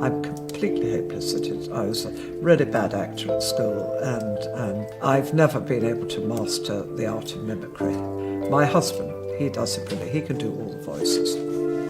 I'm completely hopeless at it. I was a really bad actor at school, and I've never been able to master the art of mimicry. My husband, he does it really. He can do all the voices.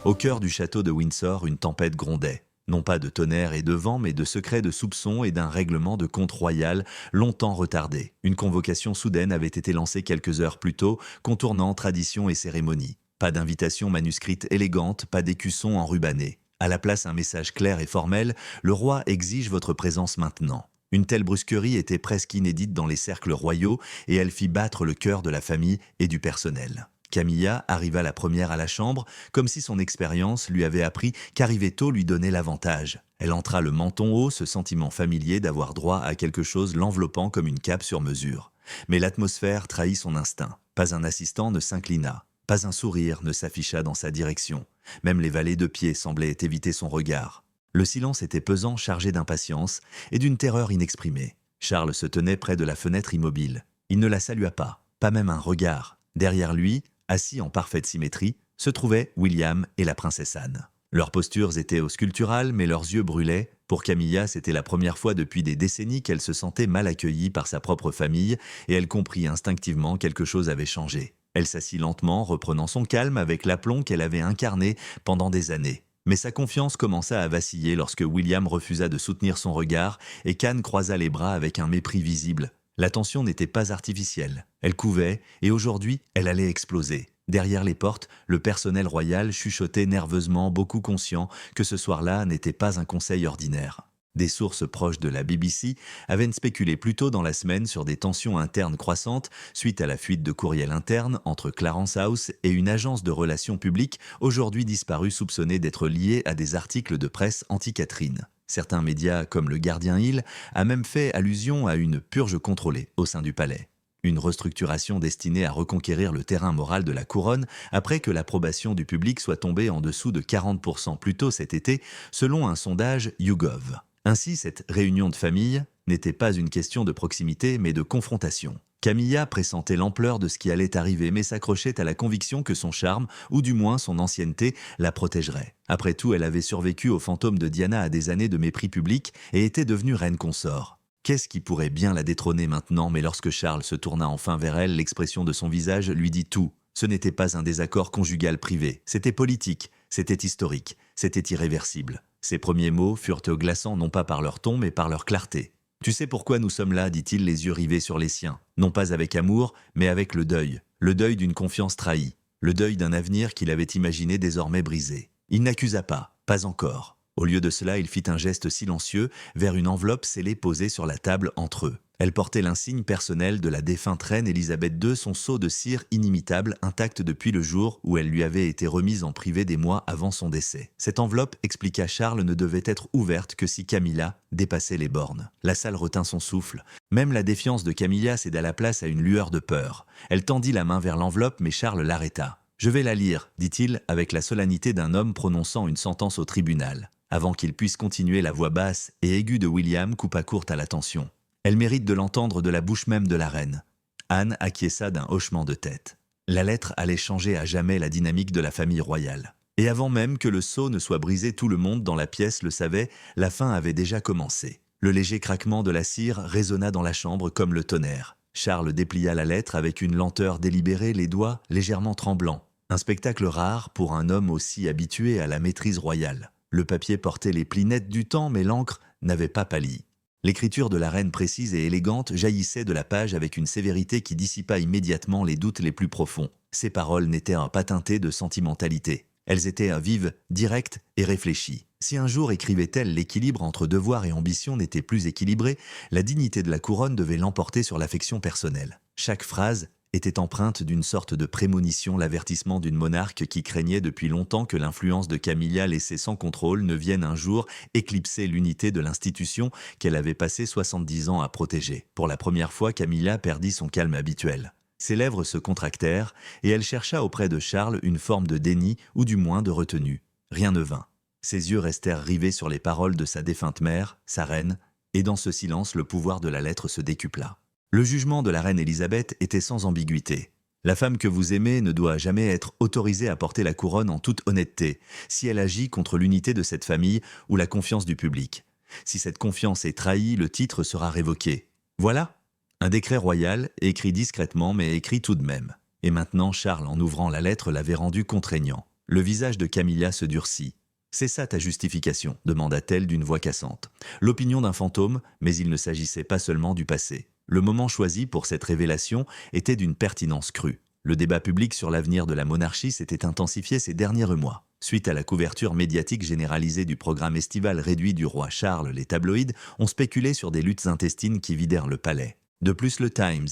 Au cœur du château de Windsor, une tempête grondait. Non pas de tonnerre et de vent, mais de secrets de soupçons et d'un règlement de compte royal longtemps retardé. Une convocation soudaine avait été lancée quelques heures plus tôt, contournant traditions et cérémonies. Pas d'invitation manuscrite élégante, pas d'écusson enrubanné. À la place, un message clair et formel, le roi exige votre présence maintenant. Une telle brusquerie était presque inédite dans les cercles royaux et elle fit battre le cœur de la famille et du personnel. Camilla arriva la première à la chambre, comme si son expérience lui avait appris qu'arriver tôt lui donnait l'avantage. Elle entra le menton haut, ce sentiment familier d'avoir droit à quelque chose l'enveloppant comme une cape sur mesure. Mais l'atmosphère trahit son instinct. Pas un assistant ne s'inclina. Pas un sourire ne s'afficha dans sa direction. Même les valets de pied semblaient éviter son regard. Le silence était pesant, chargé d'impatience et d'une terreur inexprimée. Charles se tenait près de la fenêtre immobile. Il ne la salua pas même un regard. Derrière lui, assis en parfaite symétrie, se trouvaient William et la princesse Anne. Leurs postures étaient sculpturales, mais leurs yeux brûlaient. Pour Camilla, c'était la première fois depuis des décennies qu'elle se sentait mal accueillie par sa propre famille, et elle comprit instinctivement quelque chose avait changé. Elle s'assit lentement, reprenant son calme avec l'aplomb qu'elle avait incarné pendant des années. Mais sa confiance commença à vaciller lorsque William refusa de soutenir son regard et qu'Anne croisa les bras avec un mépris visible. La tension n'était pas artificielle. Elle couvait, et aujourd'hui, elle allait exploser. Derrière les portes, le personnel royal chuchotait nerveusement, beaucoup conscient que ce soir-là n'était pas un conseil ordinaire. Des sources proches de la BBC avaient spéculé plus tôt dans la semaine sur des tensions internes croissantes suite à la fuite de courriel interne entre Clarence House et une agence de relations publiques aujourd'hui disparue soupçonnée d'être liée à des articles de presse anti-Catherine. Certains médias, comme le Guardian Hill, a même fait allusion à une purge contrôlée au sein du palais. Une restructuration destinée à reconquérir le terrain moral de la couronne après que l'approbation du public soit tombée en dessous de 40% plus tôt cet été, selon un sondage YouGov. Ainsi, cette réunion de famille n'était pas une question de proximité, mais de confrontation. Camilla pressentait l'ampleur de ce qui allait arriver, mais s'accrochait à la conviction que son charme, ou du moins son ancienneté, la protégerait. Après tout, elle avait survécu au fantôme de Diana à des années de mépris public et était devenue reine consort. Qu'est-ce qui pourrait bien la détrôner maintenant? Mais lorsque Charles se tourna enfin vers elle, l'expression de son visage lui dit tout. Ce n'était pas un désaccord conjugal privé, c'était politique, c'était historique, c'était irréversible. Ses premiers mots furent glaçants non pas par leur ton, mais par leur clarté. « Tu sais pourquoi nous sommes là ?» dit-il, les yeux rivés sur les siens. Non pas avec amour, mais avec le deuil d'une confiance trahie, le deuil d'un avenir qu'il avait imaginé désormais brisé. Il n'accusa pas encore. Au lieu de cela, il fit un geste silencieux vers une enveloppe scellée posée sur la table entre eux. Elle portait l'insigne personnel de la défunte reine Élisabeth II, son sceau de cire inimitable, intact depuis le jour où elle lui avait été remise en privé des mois avant son décès. Cette enveloppe, expliqua Charles, ne devait être ouverte que si Camilla dépassait les bornes. La salle retint son souffle. Même la défiance de Camilla céda la place à une lueur de peur. Elle tendit la main vers l'enveloppe, mais Charles l'arrêta. « Je vais la lire », dit-il, avec la solennité d'un homme prononçant une sentence au tribunal. Avant qu'il puisse continuer, la voix basse et aiguë de William coupa courte à l'attention. Elle mérite de l'entendre de la bouche même de la reine. Anne acquiesça d'un hochement de tête. La lettre allait changer à jamais la dynamique de la famille royale. Et avant même que le sceau ne soit brisé, tout le monde dans la pièce le savait, la fin avait déjà commencé. Le léger craquement de la cire résonna dans la chambre comme le tonnerre. Charles déplia la lettre avec une lenteur délibérée, les doigts légèrement tremblants. Un spectacle rare pour un homme aussi habitué à la maîtrise royale. Le papier portait les plis nets du temps, mais l'encre n'avait pas pâli. L'écriture de la reine précise et élégante jaillissait de la page avec une sévérité qui dissipa immédiatement les doutes les plus profonds. Ses paroles n'étaient pas teintées de sentimentalité. Elles étaient vives, directes et réfléchies. Si un jour, écrivait-elle, l'équilibre entre devoir et ambition n'était plus équilibré, la dignité de la couronne devait l'emporter sur l'affection personnelle. Chaque phrase était empreinte d'une sorte de prémonition, l'avertissement d'une monarque qui craignait depuis longtemps que l'influence de Camilla laissée sans contrôle ne vienne un jour éclipser l'unité de l'institution qu'elle avait passé 70 ans à protéger. Pour la première fois, Camilla perdit son calme habituel. Ses lèvres se contractèrent et elle chercha auprès de Charles une forme de déni ou du moins de retenue. Rien ne vint. Ses yeux restèrent rivés sur les paroles de sa défunte mère, sa reine, et dans ce silence, le pouvoir de la lettre se décupla. Le jugement de la reine Élisabeth était sans ambiguïté. La femme que vous aimez ne doit jamais être autorisée à porter la couronne en toute honnêteté, si elle agit contre l'unité de cette famille ou la confiance du public. Si cette confiance est trahie, le titre sera révoqué. Voilà, un décret royal, écrit discrètement mais écrit tout de même. Et maintenant, Charles, en ouvrant la lettre, l'avait rendu contraignant. Le visage de Camilla se durcit. « C'est ça ta justification ?» demanda-t-elle d'une voix cassante. L'opinion d'un fantôme, mais il ne s'agissait pas seulement du passé. Le moment choisi pour cette révélation était d'une pertinence crue. Le débat public sur l'avenir de la monarchie s'était intensifié ces derniers mois. Suite à la couverture médiatique généralisée du programme estival réduit du roi Charles, les tabloïds ont spéculé sur des luttes intestines qui vidèrent le palais. De plus, le Times.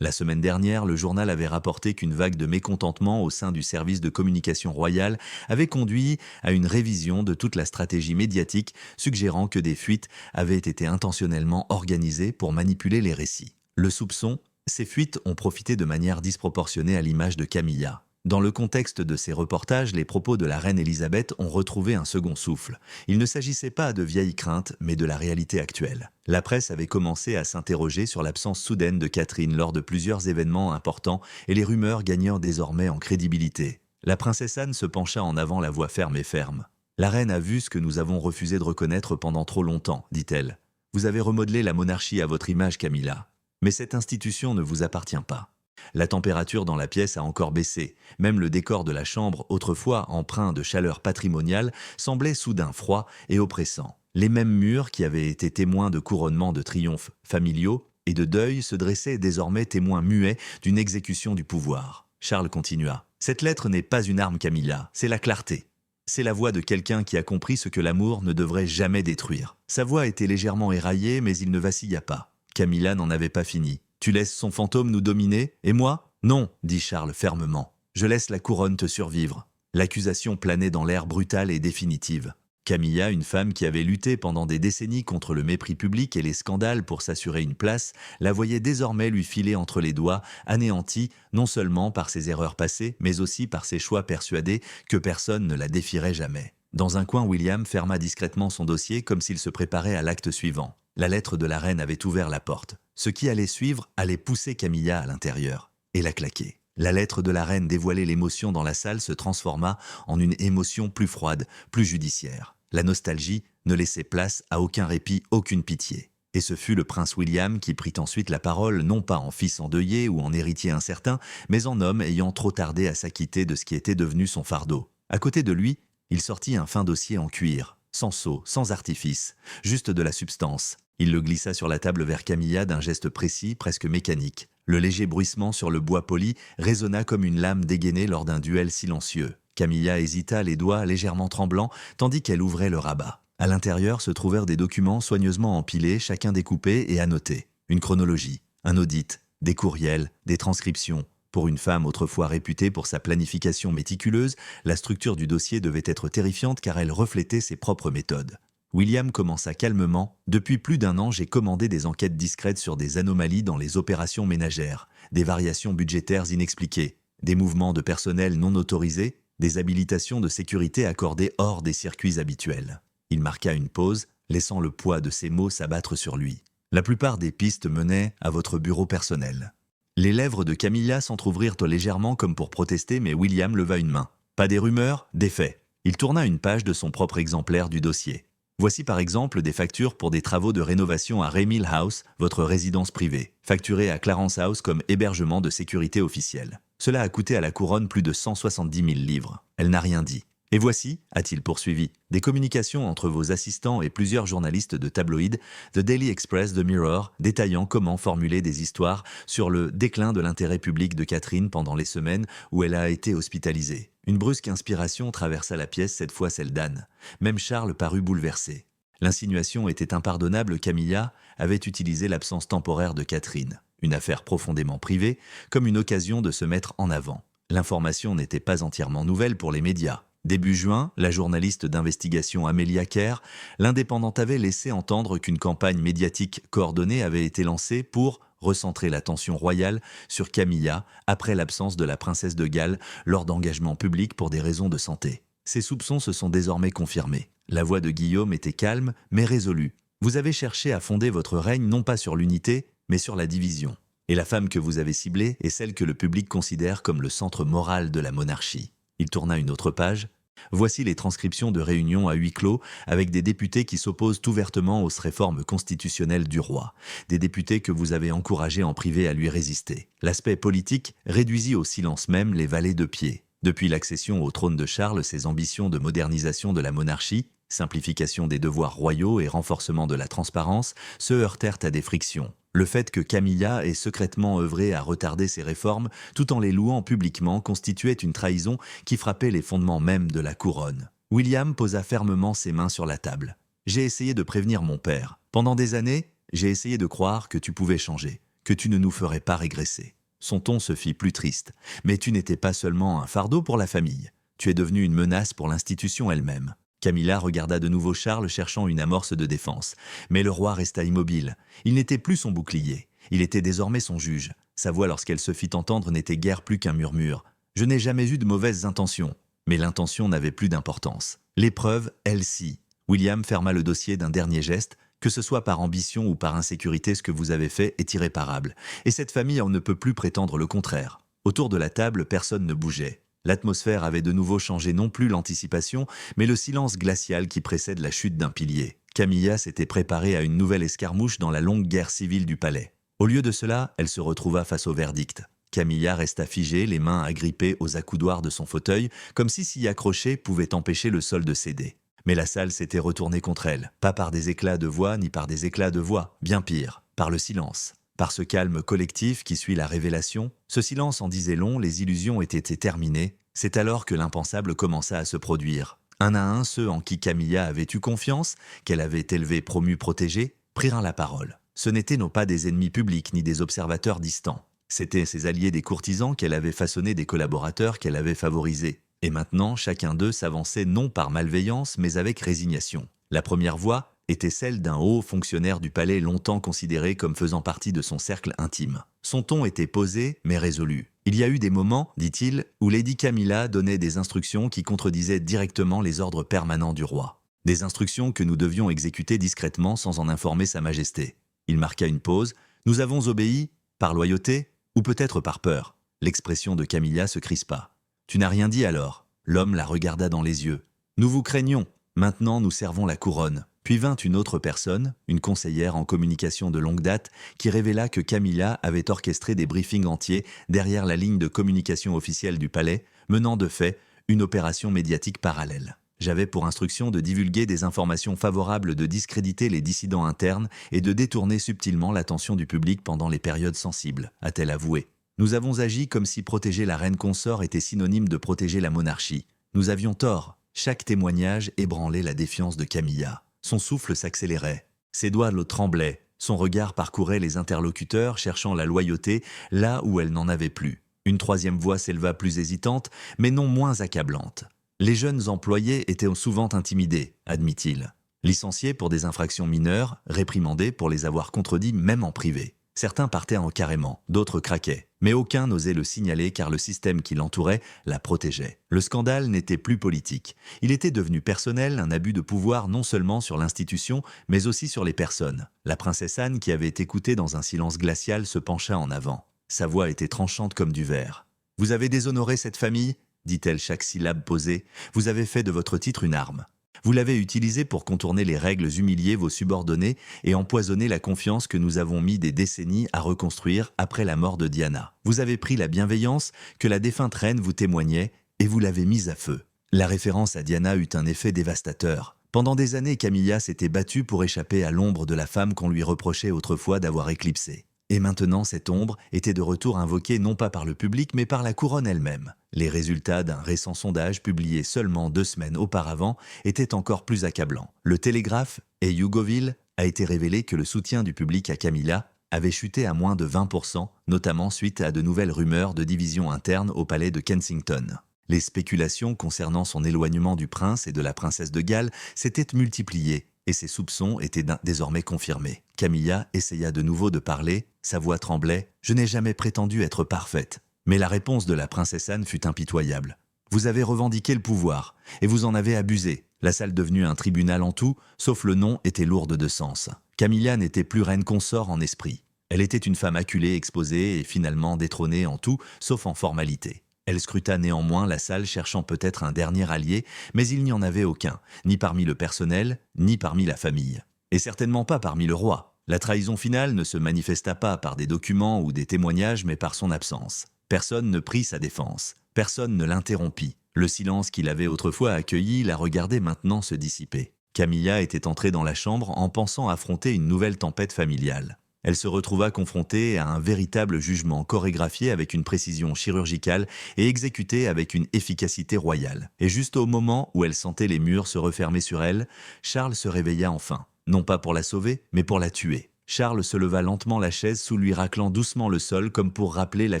La semaine dernière, le journal avait rapporté qu'une vague de mécontentement au sein du service de communication royal avait conduit à une révision de toute la stratégie médiatique, suggérant que des fuites avaient été intentionnellement organisées pour manipuler les récits. Le soupçon, ces fuites ont profité de manière disproportionnée à l'image de Camilla. Dans le contexte de ces reportages, les propos de la reine Elisabeth ont retrouvé un second souffle. Il ne s'agissait pas de vieilles craintes, mais de la réalité actuelle. La presse avait commencé à s'interroger sur l'absence soudaine de Catherine lors de plusieurs événements importants et les rumeurs gagnant désormais en crédibilité. La princesse Anne se pencha en avant, la voix ferme et ferme. « La reine a vu ce que nous avons refusé de reconnaître pendant trop longtemps, dit-elle. Vous avez remodelé la monarchie à votre image, Camilla. Mais cette institution ne vous appartient pas. » La température dans la pièce a encore baissé. Même le décor de la chambre, autrefois empreint de chaleur patrimoniale, semblait soudain froid et oppressant. Les mêmes murs qui avaient été témoins de couronnements de triomphes familiaux et de deuil se dressaient désormais témoins muets d'une exécution du pouvoir. Charles continua. « Cette lettre n'est pas une arme, Camilla, c'est la clarté. C'est la voix de quelqu'un qui a compris ce que l'amour ne devrait jamais détruire. » Sa voix était légèrement éraillée, mais il ne vacilla pas. Camilla n'en avait pas fini. « Tu laisses son fantôme nous dominer, et moi ? » « Non, dit Charles fermement. Je laisse la couronne te survivre. » L'accusation planait dans l'air brutale et définitive. Camilla, une femme qui avait lutté pendant des décennies contre le mépris public et les scandales pour s'assurer une place, la voyait désormais lui filer entre les doigts, anéantie non seulement par ses erreurs passées, mais aussi par ses choix, persuadés que personne ne la défierait jamais. Dans un coin, William ferma discrètement son dossier comme s'il se préparait à l'acte suivant. La lettre de la reine avait ouvert la porte. Ce qui allait suivre allait pousser Camilla à l'intérieur et la claquer. La lettre de la reine dévoilait l'émotion dans la salle se transforma en une émotion plus froide, plus judiciaire. La nostalgie ne laissait place à aucun répit, aucune pitié. Et ce fut le prince William qui prit ensuite la parole, non pas en fils endeuillé ou en héritier incertain, mais en homme ayant trop tardé à s'acquitter de ce qui était devenu son fardeau. À côté de lui, il sortit un fin dossier en cuir, sans sceau, sans artifice, juste de la substance. Il le glissa sur la table vers Camilla d'un geste précis, presque mécanique. Le léger bruissement sur le bois poli résonna comme une lame dégainée lors d'un duel silencieux. Camilla hésita, les doigts légèrement tremblants, tandis qu'elle ouvrait le rabat. À l'intérieur se trouvèrent des documents soigneusement empilés, chacun découpé et annoté. Une chronologie, un audit, des courriels, des transcriptions. Pour une femme autrefois réputée pour sa planification méticuleuse, la structure du dossier devait être terrifiante car elle reflétait ses propres méthodes. William commença calmement. « Depuis plus d'1 an, j'ai commandé des enquêtes discrètes sur des anomalies dans les opérations ménagères, des variations budgétaires inexpliquées, des mouvements de personnel non autorisés, des habilitations de sécurité accordées hors des circuits habituels. » Il marqua une pause, laissant le poids de ses mots s'abattre sur lui. « La plupart des pistes menaient à votre bureau personnel. » Les lèvres de Camilla s'entr'ouvrirent légèrement comme pour protester, mais William leva une main. « Pas des rumeurs, des faits. » Il tourna une page de son propre exemplaire du dossier. Voici par exemple des factures pour des travaux de rénovation à Raymill House, votre résidence privée, facturées à Clarence House comme hébergement de sécurité officielle. Cela a coûté à la couronne plus de 170 000 livres. Elle n'a rien dit. Et voici, a-t-il poursuivi, des communications entre vos assistants et plusieurs journalistes de tabloïds, The Daily Express, The Mirror, détaillant comment formuler des histoires sur le déclin de l'intérêt public de Catherine pendant les semaines où elle a été hospitalisée. Une brusque inspiration traversa la pièce, cette fois celle d'Anne. Même Charles parut bouleversé. L'insinuation était impardonnable, Camilla avait utilisé l'absence temporaire de Catherine, une affaire profondément privée, comme une occasion de se mettre en avant. L'information n'était pas entièrement nouvelle pour les médias. Début juin, la journaliste d'investigation Amelia Kerr, l'Indépendante avait laissé entendre qu'une campagne médiatique coordonnée avait été lancée pour recentrer l'attention royale sur Camilla après l'absence de la princesse de Galles lors d'engagements publics pour des raisons de santé. Ces soupçons se sont désormais confirmés. La voix de Guillaume était calme mais résolue. Vous avez cherché à fonder votre règne non pas sur l'unité, mais sur la division. Et la femme que vous avez ciblée est celle que le public considère comme le centre moral de la monarchie. Il tourna une autre page. Voici les transcriptions de réunions à huis clos avec des députés qui s'opposent ouvertement aux réformes constitutionnelles du roi, des députés que vous avez encouragés en privé à lui résister. L'aspect politique réduisit au silence même les valets de pied. Depuis l'accession au trône de Charles, ses ambitions de modernisation de la monarchie, simplification des devoirs royaux et renforcement de la transparence, se heurtèrent à des frictions. Le fait que Camilla ait secrètement œuvré à retarder ces réformes tout en les louant publiquement constituait une trahison qui frappait les fondements mêmes de la couronne. William posa fermement ses mains sur la table. « J'ai essayé de prévenir mon père. Pendant des années, j'ai essayé de croire que tu pouvais changer, que tu ne nous ferais pas régresser. » Son ton se fit plus triste. « Mais tu n'étais pas seulement un fardeau pour la famille. Tu es devenu une menace pour l'institution elle-même. » Camilla regarda de nouveau Charles cherchant une amorce de défense. Mais le roi resta immobile. Il n'était plus son bouclier. Il était désormais son juge. Sa voix, lorsqu'elle se fit entendre, n'était guère plus qu'un murmure. « Je n'ai jamais eu de mauvaises intentions. » Mais l'intention n'avait plus d'importance. L'épreuve, elle-ci. William ferma le dossier d'un dernier geste. « Que ce soit par ambition ou par insécurité, ce que vous avez fait est irréparable. Et cette famille en ne peut plus prétendre le contraire. » Autour de la table, personne ne bougeait. L'atmosphère avait de nouveau changé, non plus l'anticipation, mais le silence glacial qui précède la chute d'un pilier. Camilla s'était préparée à une nouvelle escarmouche dans la longue guerre civile du palais. Au lieu de cela, elle se retrouva face au verdict. Camilla resta figée, les mains agrippées aux accoudoirs de son fauteuil, comme si s'y accrocher pouvait empêcher le sol de céder. Mais la salle s'était retournée contre elle, pas par des éclats de voix ni par des éclats de voix, bien pire, par le silence. Par ce calme collectif qui suit la révélation, ce silence en disait long, les illusions étaient terminées. C'est alors que l'impensable commença à se produire. Un à un, ceux en qui Camilla avait eu confiance, qu'elle avait élevés, promus, protégés, prirent la parole. Ce n'étaient non pas des ennemis publics ni des observateurs distants. C'étaient ses alliés des courtisans qu'elle avait façonnés, des collaborateurs qu'elle avait favorisés. Et maintenant, chacun d'eux s'avançait non par malveillance, mais avec résignation. La première voix était celle d'un haut fonctionnaire du palais longtemps considéré comme faisant partie de son cercle intime. Son ton était posé, mais résolu. Il y a eu des moments, dit-il, où Lady Camilla donnait des instructions qui contredisaient directement les ordres permanents du roi. Des instructions que nous devions exécuter discrètement sans en informer Sa Majesté. Il marqua une pause. Nous avons obéi, par loyauté, ou peut-être par peur. L'expression de Camilla se crispa. Tu n'as rien dit alors. L'homme la regarda dans les yeux. Nous vous craignons. Maintenant nous servons la couronne. Puis vint une autre personne, une conseillère en communication de longue date, qui révéla que Camilla avait orchestré des briefings entiers derrière la ligne de communication officielle du palais, menant de fait une opération médiatique parallèle. J'avais pour instruction de divulguer des informations favorables, de discréditer les dissidents internes et de détourner subtilement l'attention du public pendant les périodes sensibles, a-t-elle avoué. Nous avons agi comme si protéger la reine consort était synonyme de protéger la monarchie. Nous avions tort. Chaque témoignage ébranlait la défiance de Camilla. Son souffle s'accélérait, ses doigts le tremblaient, son regard parcourait les interlocuteurs cherchant la loyauté là où elle n'en avait plus. Une troisième voix s'éleva plus hésitante, mais non moins accablante. Les jeunes employés étaient souvent intimidés, admit-il. Licenciés pour des infractions mineures, réprimandés pour les avoir contredits même en privé. Certains partaient en carrément, d'autres craquaient. Mais aucun n'osait le signaler car le système qui l'entourait la protégeait. Le scandale n'était plus politique. Il était devenu personnel, un abus de pouvoir non seulement sur l'institution, mais aussi sur les personnes. La princesse Anne, qui avait écouté dans un silence glacial, se pencha en avant. Sa voix était tranchante comme du verre. « Vous avez déshonoré cette famille ?» dit-elle chaque syllabe posée. « Vous avez fait de votre titre une arme. Vous l'avez utilisé pour contourner les règles, humilier vos subordonnés et empoisonner la confiance que nous avons mis des décennies à reconstruire après la mort de Diana. Vous avez pris la bienveillance que la défunte reine vous témoignait et vous l'avez mise à feu. » La référence à Diana eut un effet dévastateur. Pendant des années, Camilla s'était battue pour échapper à l'ombre de la femme qu'on lui reprochait autrefois d'avoir éclipsée. Et maintenant, cette ombre était de retour invoquée non pas par le public, mais par la couronne elle-même. Les résultats d'un récent sondage publié seulement 2 semaines auparavant étaient encore plus accablants. Le Télégraphe et YouGoville a été révélé que le soutien du public à Camilla avait chuté à moins de 20%, notamment suite à de nouvelles rumeurs de division interne au palais de Kensington. Les spéculations concernant son éloignement du prince et de la princesse de Galles s'étaient multipliées, et ses soupçons étaient désormais confirmés. Camilla essaya de nouveau de parler, sa voix tremblait. « Je n'ai jamais prétendu être parfaite. » Mais la réponse de la princesse Anne fut impitoyable. « Vous avez revendiqué le pouvoir, et vous en avez abusé. » La salle devenue un tribunal en tout, sauf le nom, était lourde de sens. Camilla n'était plus reine consort en esprit. Elle était une femme acculée, exposée et finalement détrônée en tout, sauf en formalité. Elle scruta néanmoins la salle cherchant peut-être un dernier allié, mais il n'y en avait aucun, ni parmi le personnel, ni parmi la famille. Et certainement pas parmi le roi. La trahison finale ne se manifesta pas par des documents ou des témoignages, mais par son absence. Personne ne prit sa défense. Personne ne l'interrompit. Le silence qu'il avait autrefois accueilli la regardait maintenant se dissiper. Camilla était entrée dans la chambre en pensant affronter une nouvelle tempête familiale. Elle se retrouva confrontée à un véritable jugement chorégraphié avec une précision chirurgicale et exécuté avec une efficacité royale. Et juste au moment où elle sentait les murs se refermer sur elle, Charles se réveilla enfin. Non pas pour la sauver, mais pour la tuer. Charles se leva lentement la chaise sous lui raclant doucement le sol comme pour rappeler la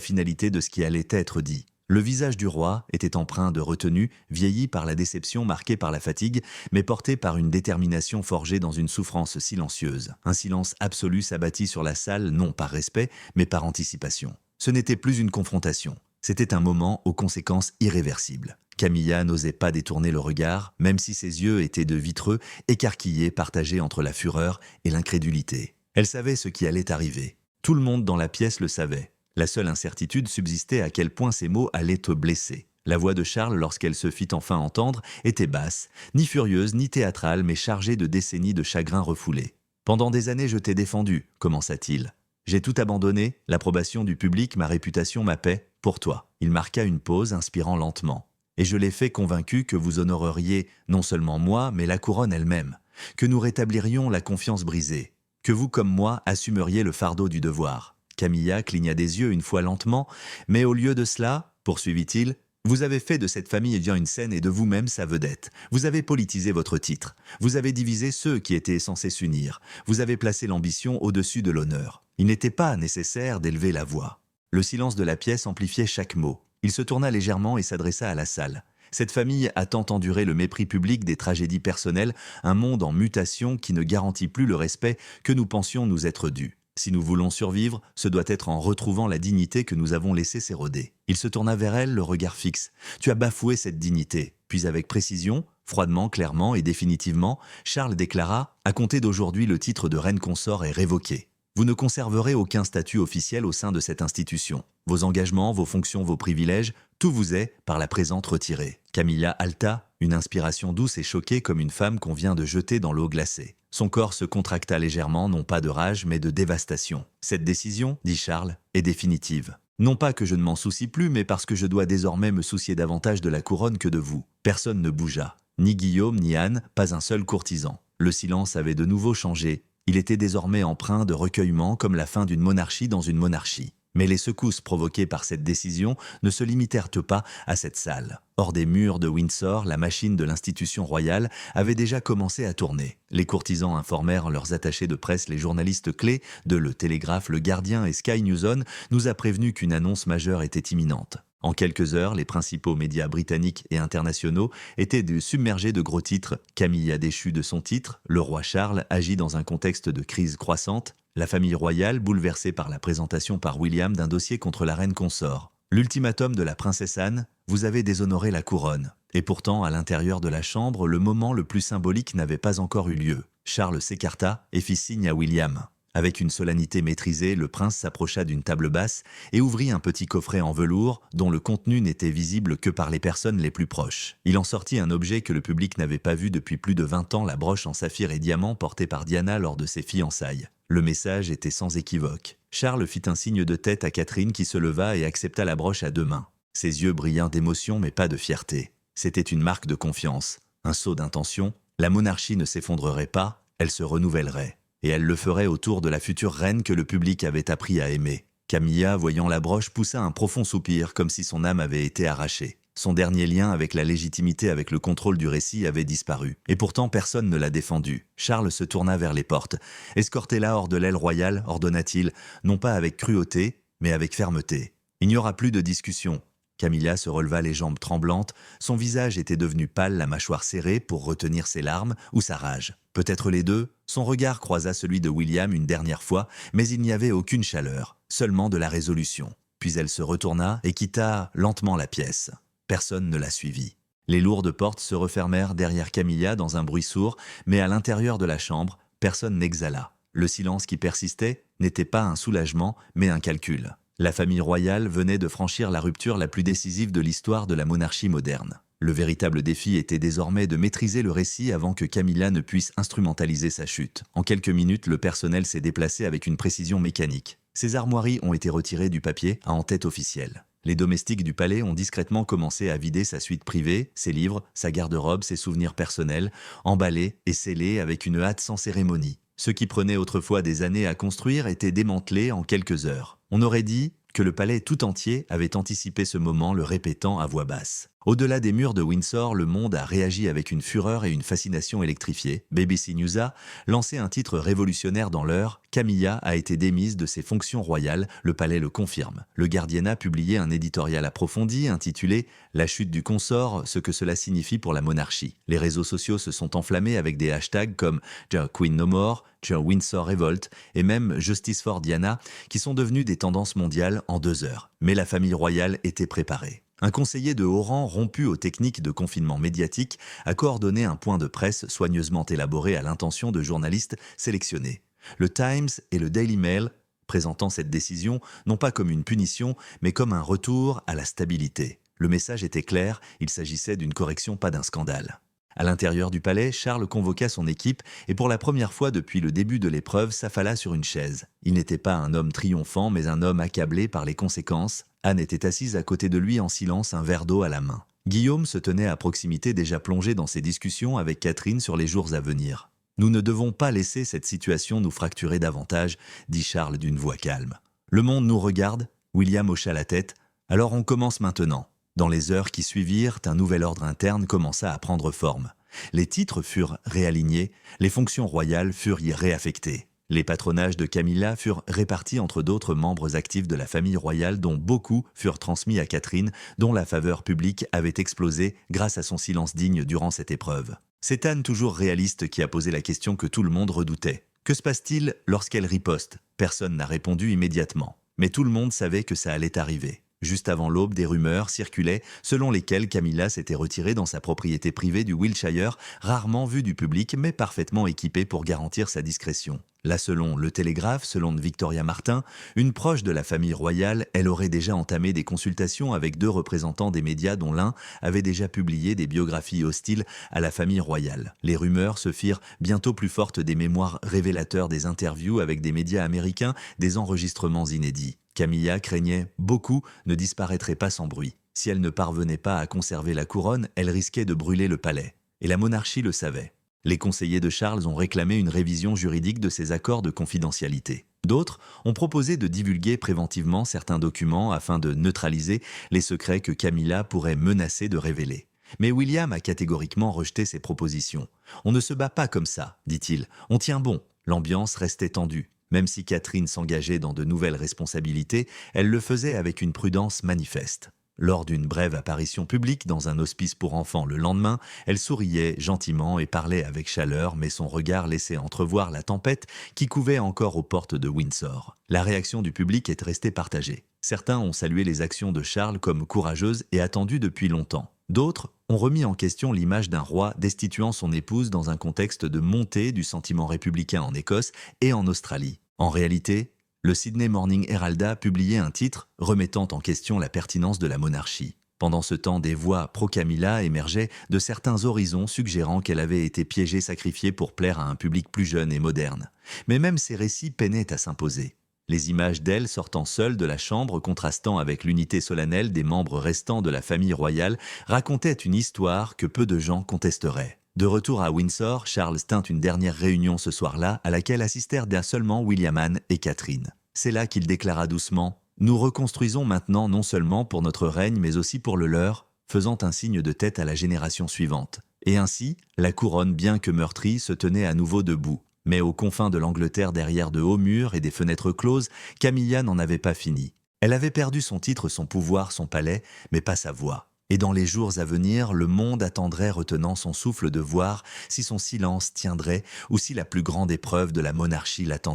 finalité de ce qui allait être dit. Le visage du roi était empreint de retenue, vieilli par la déception marquée par la fatigue, mais porté par une détermination forgée dans une souffrance silencieuse. Un silence absolu s'abattit sur la salle, non par respect, mais par anticipation. Ce n'était plus une confrontation. C'était un moment aux conséquences irréversibles. Camilla n'osait pas détourner le regard, même si ses yeux étaient de vitreux, écarquillés, partagés entre la fureur et l'incrédulité. Elle savait ce qui allait arriver. Tout le monde dans la pièce le savait. La seule incertitude subsistait à quel point ces mots allaient te blesser. La voix de Charles, lorsqu'elle se fit enfin entendre, était basse, ni furieuse ni théâtrale, mais chargée de décennies de chagrin refoulé. « Pendant des années, je t'ai défendu », commença-t-il. « J'ai tout abandonné, l'approbation du public, ma réputation, ma paix, pour toi. » Il marqua une pause, inspirant lentement. « Et je l'ai fait convaincu que vous honoreriez non seulement moi, mais la couronne elle-même, que nous rétablirions la confiance brisée, que vous, comme moi, assumeriez le fardeau du devoir. » Camilla cligna des yeux une fois lentement, « Mais au lieu de cela, poursuivit-il, vous avez fait de cette famille une scène et de vous-même sa vedette. Vous avez politisé votre titre. Vous avez divisé ceux qui étaient censés s'unir. Vous avez placé l'ambition au-dessus de l'honneur. Il n'était pas nécessaire d'élever la voix. » Le silence de la pièce amplifiait chaque mot. Il se tourna légèrement et s'adressa à la salle. Cette famille a tant enduré le mépris public des tragédies personnelles, un monde en mutation qui ne garantit plus le respect que nous pensions nous être dû. Si nous voulons survivre, ce doit être en retrouvant la dignité que nous avons laissé s'éroder. Il se tourna vers elle, le regard fixe. « Tu as bafoué cette dignité. » Puis avec précision, froidement, clairement et définitivement, Charles déclara « À compter d'aujourd'hui, le titre de reine consort est révoqué. Vous ne conserverez aucun statut officiel au sein de cette institution. Vos engagements, vos fonctions, vos privilèges, tout vous est, par la présente, retiré. » Camilla halta, une inspiration douce et choquée comme une femme qu'on vient de jeter dans l'eau glacée. Son corps se contracta légèrement, non pas de rage, mais de dévastation. « Cette décision, dit Charles, est définitive. Non pas que je ne m'en soucie plus, mais parce que je dois désormais me soucier davantage de la couronne que de vous. » Personne ne bougea. Ni Guillaume, ni Anne, pas un seul courtisan. Le silence avait de nouveau changé. Il était désormais empreint de recueillement comme la fin d'une monarchie dans une monarchie. Mais les secousses provoquées par cette décision ne se limitèrent pas à cette salle. Hors des murs de Windsor, la machine de l'institution royale avait déjà commencé à tourner. Les courtisans informèrent leurs attachés de presse, les journalistes clés de Le Télégraphe, Le Gardien et Sky News On nous a prévenu qu'une annonce majeure était imminente. En quelques heures, les principaux médias britanniques et internationaux étaient submergés de gros titres. Camilla déchue de son titre, le roi Charles agit dans un contexte de crise croissante, la famille royale bouleversée par la présentation par William d'un dossier contre la reine consort. L'ultimatum de la princesse Anne, vous avez déshonoré la couronne. Et pourtant, à l'intérieur de la chambre, le moment le plus symbolique n'avait pas encore eu lieu. Charles s'écarta et fit signe à William. Avec une solennité maîtrisée, le prince s'approcha d'une table basse et ouvrit un petit coffret en velours dont le contenu n'était visible que par les personnes les plus proches. Il en sortit un objet que le public n'avait pas vu depuis plus de 20 ans, la broche en saphir et diamant portée par Diana lors de ses fiançailles. Le message était sans équivoque. Charles fit un signe de tête à Catherine qui se leva et accepta la broche à 2 mains. Ses yeux brillaient d'émotion mais pas de fierté. C'était une marque de confiance, un sceau d'intention. La monarchie ne s'effondrerait pas, elle se renouvellerait. Et elle le ferait autour de la future reine que le public avait appris à aimer. Camilla, voyant la broche, poussa un profond soupir, comme si son âme avait été arrachée. Son dernier lien avec la légitimité, avec le contrôle du récit, avait disparu. Et pourtant, personne ne l'a défendu. Charles se tourna vers les portes. « Escortez-la hors de l'aile royale », ordonna-t-il, non pas avec cruauté, mais avec fermeté. « Il n'y aura plus de discussion. » Camilla se releva les jambes tremblantes, son visage était devenu pâle, la mâchoire serrée pour retenir ses larmes ou sa rage. Peut-être les deux, son regard croisa celui de William une dernière fois, mais il n'y avait aucune chaleur, seulement de la résolution. Puis elle se retourna et quitta lentement la pièce. Personne ne la suivit. Les lourdes portes se refermèrent derrière Camilla dans un bruit sourd, mais à l'intérieur de la chambre, personne n'exhala. Le silence qui persistait n'était pas un soulagement, mais un calcul. La famille royale venait de franchir la rupture la plus décisive de l'histoire de la monarchie moderne. Le véritable défi était désormais de maîtriser le récit avant que Camilla ne puisse instrumentaliser sa chute. En quelques minutes, le personnel s'est déplacé avec une précision mécanique. Ses armoiries ont été retirées du papier à en-tête officielle. Les domestiques du palais ont discrètement commencé à vider sa suite privée, ses livres, sa garde-robe, ses souvenirs personnels, emballés et scellés avec une hâte sans cérémonie. Ce qui prenait autrefois des années à construire était démantelé en quelques heures. On aurait dit que le palais tout entier avait anticipé ce moment, le répétant à voix basse. Au-delà des murs de Windsor, le monde a réagi avec une fureur et une fascination électrifiée. BBC News a lancé un titre révolutionnaire dans l'heure. Camilla a été démise de ses fonctions royales, le palais le confirme. Le Guardian a publié un éditorial approfondi intitulé « La chute du consort, ce que cela signifie pour la monarchie ». Les réseaux sociaux se sont enflammés avec des hashtags comme « The Queen No More », « The Windsor Revolt » et même « Justice for Diana » qui sont devenus des tendances mondiales en 2 heures. Mais la famille royale était préparée. Un conseiller de haut rang rompu aux techniques de confinement médiatique a coordonné un point de presse soigneusement élaboré à l'intention de journalistes sélectionnés. Le Times et le Daily Mail présentant cette décision non pas comme une punition, mais comme un retour à la stabilité. Le message était clair, il s'agissait d'une correction, pas d'un scandale. À l'intérieur du palais, Charles convoqua son équipe et pour la première fois depuis le début de l'épreuve s'affala sur une chaise. Il n'était pas un homme triomphant, mais un homme accablé par les conséquences. Anne était assise à côté de lui en silence, un verre d'eau à la main. Guillaume se tenait à proximité, déjà plongé dans ses discussions avec Catherine sur les jours à venir. « Nous ne devons pas laisser cette situation nous fracturer davantage », dit Charles d'une voix calme. « Le monde nous regarde », William hocha la tête. « Alors on commence maintenant ». Dans les heures qui suivirent, un nouvel ordre interne commença à prendre forme. Les titres furent réalignés, les fonctions royales furent y réaffectées. Les patronages de Camilla furent répartis entre d'autres membres actifs de la famille royale dont beaucoup furent transmis à Catherine, dont la faveur publique avait explosé grâce à son silence digne durant cette épreuve. C'est Anne, toujours réaliste, qui a posé la question que tout le monde redoutait. Que se passe-t-il lorsqu'elle riposte ? Personne n'a répondu immédiatement. Mais tout le monde savait que ça allait arriver. Juste avant l'aube, des rumeurs circulaient selon lesquelles Camilla s'était retirée dans sa propriété privée du Wiltshire, rarement vue du public mais parfaitement équipée pour garantir sa discrétion. Là, selon Le Télégraphe, selon Victoria Martin, une proche de la famille royale, elle aurait déjà entamé des consultations avec 2 représentants des médias dont l'un avait déjà publié des biographies hostiles à la famille royale. Les rumeurs se firent bientôt plus fortes, des mémoires révélateurs, des interviews avec des médias américains, des enregistrements inédits. Camilla craignait beaucoup ne disparaîtrait pas sans bruit. Si elle ne parvenait pas à conserver la couronne, elle risquait de brûler le palais. Et la monarchie le savait. Les conseillers de Charles ont réclamé une révision juridique de ces accords de confidentialité. D'autres ont proposé de divulguer préventivement certains documents afin de neutraliser les secrets que Camilla pourrait menacer de révéler. Mais William a catégoriquement rejeté ces propositions. « On ne se bat pas comme ça, dit-il. On tient bon. » L'ambiance restait tendue. Même si Catherine s'engageait dans de nouvelles responsabilités, elle le faisait avec une prudence manifeste. Lors d'une brève apparition publique dans un hospice pour enfants le lendemain, elle souriait gentiment et parlait avec chaleur, mais son regard laissait entrevoir la tempête qui couvait encore aux portes de Windsor. La réaction du public est restée partagée. Certains ont salué les actions de Charles comme courageuses et attendues depuis longtemps. D'autres ont remis en question l'image d'un roi destituant son épouse dans un contexte de montée du sentiment républicain en Écosse et en Australie. En réalité, le Sydney Morning Herald a publié un titre remettant en question la pertinence de la monarchie. Pendant ce temps, des voix pro-Camilla émergeaient de certains horizons suggérant qu'elle avait été piégée, sacrifiée pour plaire à un public plus jeune et moderne. Mais même ces récits peinaient à s'imposer. Les images d'elle sortant seule de la chambre, contrastant avec l'unité solennelle des membres restants de la famille royale, racontaient une histoire que peu de gens contesteraient. De retour à Windsor, Charles tint une dernière réunion ce soir-là, à laquelle assistèrent seulement William, Anne et Catherine. C'est là qu'il déclara doucement « Nous reconstruisons maintenant non seulement pour notre règne, mais aussi pour le leur », faisant un signe de tête à la génération suivante. Et ainsi, la couronne, bien que meurtrie, se tenait à nouveau debout. Mais aux confins de l'Angleterre, derrière de hauts murs et des fenêtres closes, Camilla n'en avait pas fini. Elle avait perdu son titre, son pouvoir, son palais, mais pas sa voix. Et dans les jours à venir, le monde attendrait retenant son souffle de voir si son silence tiendrait ou si la plus grande épreuve de la monarchie l'attendait.